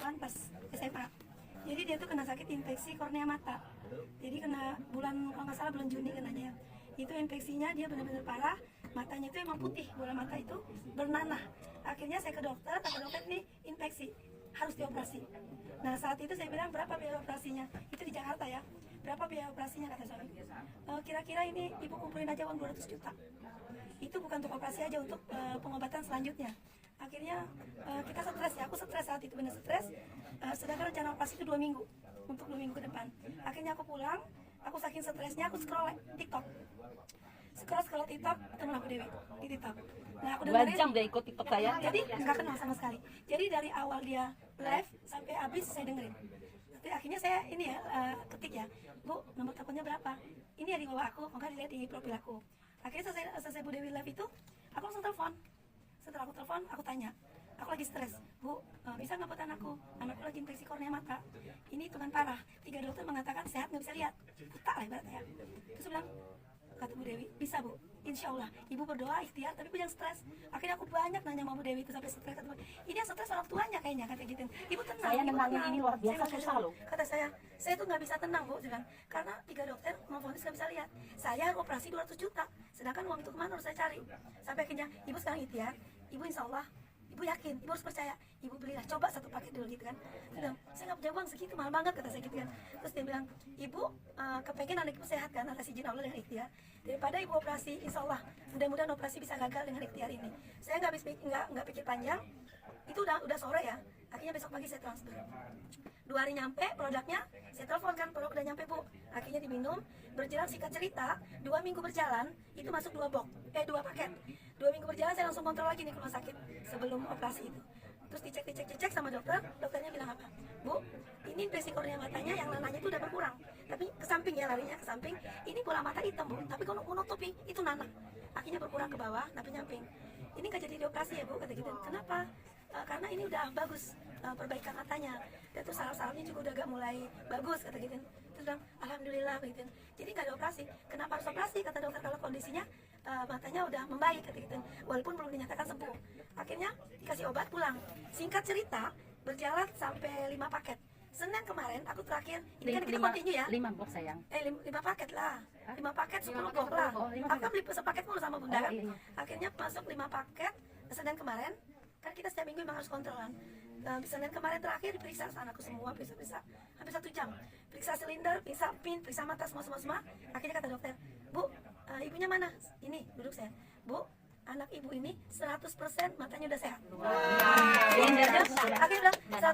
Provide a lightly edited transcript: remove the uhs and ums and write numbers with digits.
kebetulan pas SMA. Jadi dia tuh kena sakit infeksi kornea mata. Jadi kena kalau nggak salah bulan Juni kenanya ya. Itu infeksinya dia benar-benar parah. Matanya itu emang putih, bola mata itu bernanah. Akhirnya saya ke dokter, kata dokter ini infeksi, harus dioperasi. Nah saat itu saya bilang berapa biaya operasinya? Itu di Jakarta ya. Berapa biaya operasinya kata suami? Kira-kira ini ibu kumpulin aja uang 200 juta. Itu bukan untuk operasi aja, untuk pengobatan selanjutnya. Akhirnya kita stres ya, aku stres saat itu, benar stres. Sedangkan rencana operasi itu 2 minggu, untuk 2 minggu ke depan. Akhirnya aku pulang, aku saking stresnya aku scroll TikTok. Scroll TikTok, ketemu Bu Dewi di TikTok. Nah, aku dengerin 2 jam dia ikut TikTok saya. Jadi nggak kenal sama sekali. Jadi dari awal dia live sampai habis saya dengerin. Nanti akhirnya saya ini ya ketik ya, Bu, nomor teleponnya berapa? Ini ya di bawah aku, maka dilihat di profil aku. Akhirnya selesai Bu Dewi live itu, aku langsung telepon. Setelah aku telepon, aku tanya, aku lagi stres, Bu, bisa nggak buat anakku lagi infeksi kornea mata, ini hitungan parah, 3 dokter mengatakan sehat nggak bisa lihat, buta lah ibaratnya. Terus bilang, kata Bu Dewi, bisa Bu, insya Allah, ibu berdoa ikhtiar, tapi ibu jangan stres. Akhirnya aku banyak nanya sama Bu Dewi itu sampai stres, kata Bu, ini yang stres orang tuanya kayaknya, kata gitu. Ibu tenang, Saya ibu nenangin tenang. ini luar biasa Saya susah loh. Kata saya tuh nggak bisa tenang Bu, bilang, karena 3 dokter memvonis nggak bisa lihat. Saya harus operasi 200 juta, sedangkan uang itu kemana harus saya cari. Sampai akhirnya ibu sekarang ikhtiar, ibu insya Allah, ibu yakin, ibu harus percaya, ibu belilah, coba 1 paket dulu gitu kan. Dia bilang, saya nggak punya uang segitu, mahal banget kata saya gitu kan. Terus dia bilang, ibu kepengen anak ibu sehat kan, atas izin Allah dengan ikhtiar, daripada ibu operasi, insya Allah mudah-mudahan operasi bisa gagal dengan ikhtiar ini. Saya nggak pikir panjang, itu udah sore ya. Akhirnya besok pagi saya transfer. 2 hari nyampe produknya, saya telepon kan, produk udah nyampe Bu. Akhirnya diminum, berjalan singkat cerita, 2 minggu berjalan, itu masuk 2 paket. 2 minggu berjalan saya langsung kontrol lagi nih ke rumah sakit sebelum operasi itu. Terus dicek sama dokter, dokternya bilang apa? Bu, ini infeksi kornea matanya yang nananya itu udah berkurang. Tapi ke samping ya, larinya ke samping, ini bola mata hitam Bu, tapi kalau menutupi itu nanah. Akhirnya berkurang ke bawah, tapi nyamping. Ini nggak jadi dioperasi ya Bu, kata gitu. Kenapa? Karena ini udah bagus perbaikan matanya, dan terus saraf-sarafnya juga udah agak mulai bagus kata gitu. Terus bilang alhamdulillah begitu. Jadi nggak ada operasi. Kenapa harus operasi kata dokter kalau kondisinya matanya udah membaik kata gitu. Walaupun belum dinyatakan sembuh. Akhirnya dikasih obat pulang. Singkat cerita berjalan sampai 5 paket. Senin kemarin aku terakhir, ini kan kita continue ya. 5 box sayang. 5 paket lah. 5 paket 10 box lah. Aku kan beli sepaket mulu sama Bunda kan. Akhirnya masuk 5 paket Senin kemarin. Kan kita setiap minggu memang harus kontrolan. Senin kemarin terakhir diperiksa anakku semua, periksa hampir 1 jam. Periksa silinder, periksa pin, periksa mata semua. Akhirnya kata dokter, Bu, ibunya mana? Ini duduk saya. Bu, anak ibu ini 100% matanya udah sehat. Akhirnya bilang 100%